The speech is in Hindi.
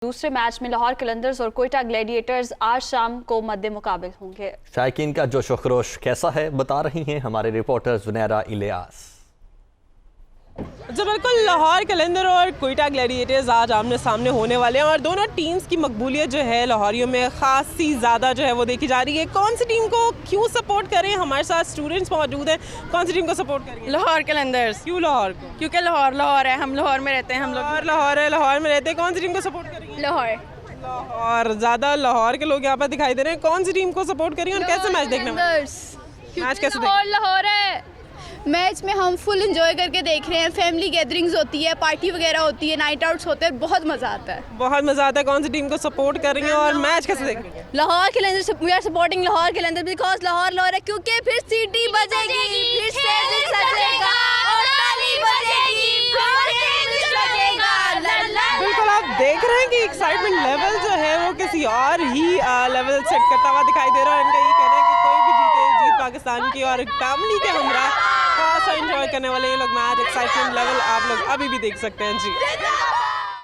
दूसरे मैच में लाहौर कलंदर्स और कोयटा ग्लैडिएटर्स आज शाम को मद्दे मुकाबिल होंगे। शायकीन का जोशो खरोश कैसा है बता रही हैं हमारे रिपोर्टर जुनैरा इलियास। जो बिल्कुल लाहौर कलंदर और कोयटा ग्लैडिएटर्स आज आमने सामने होने वाले हैं और दोनों टीम्स की मकबूलियत जो है लाहौरियों में खासी ज़्यादा जो है वो देखी जा रही है। कौन सी टीम को क्यों सपोर्ट करें, हमारे साथ स्टूडेंट्स मौजूद हैं। कौन सी टीम को सपोर्ट करेंगे? लाहौर कलंदर्स। क्यों लाहौर को? क्योंकि लाहौर है, हम लाहौर में रहते हैं। हम लोग लाहौर है, लाहौर में रहते हैं। कौन सी टीम को सपोर्ट करेंगे? लाहौर। ज़्यादा लाहौर के लोग यहाँ पर दिखाई दे रहे हैं। कौन सी टीम को सपोर्ट करेंगे और कैसे मैच देखने में? मैच कैसे लाहौर है। मैच में हम फुल एंजॉय करके देख रहे हैं। फैमिली गैदरिंग्स होती है, पार्टी वगैरह होती है, नाइट आउट्स होते हैं, बहुत मजा आता है। बहुत मजा आता है। कौन सी टीम को सपोर्ट कर रही हैं और मैच कैसे देखेंगे? Lahore Qalandars. We are supporting Lahore Qalandars because Lahore है, क्योंकि फिर सीटी बजेगी, फिर स्टेज सजेगा और ताली बजेगी, फिर बजेगा। बिल्कुल, आप देख रहे हैं कि एक्साइटमेंट लेवल जो है वो किसी और ही लेवल सेट करता हुआ दिखाई दे रहा है। इनका ये कहना है कि कोई भी जीत पाकिस्तान की और फैमिली के हमरा खासा एंजॉय करने वाले ये लोग मैच। एक्साइटमेंट लेवल आप लोग अभी भी देख सकते हैं जी।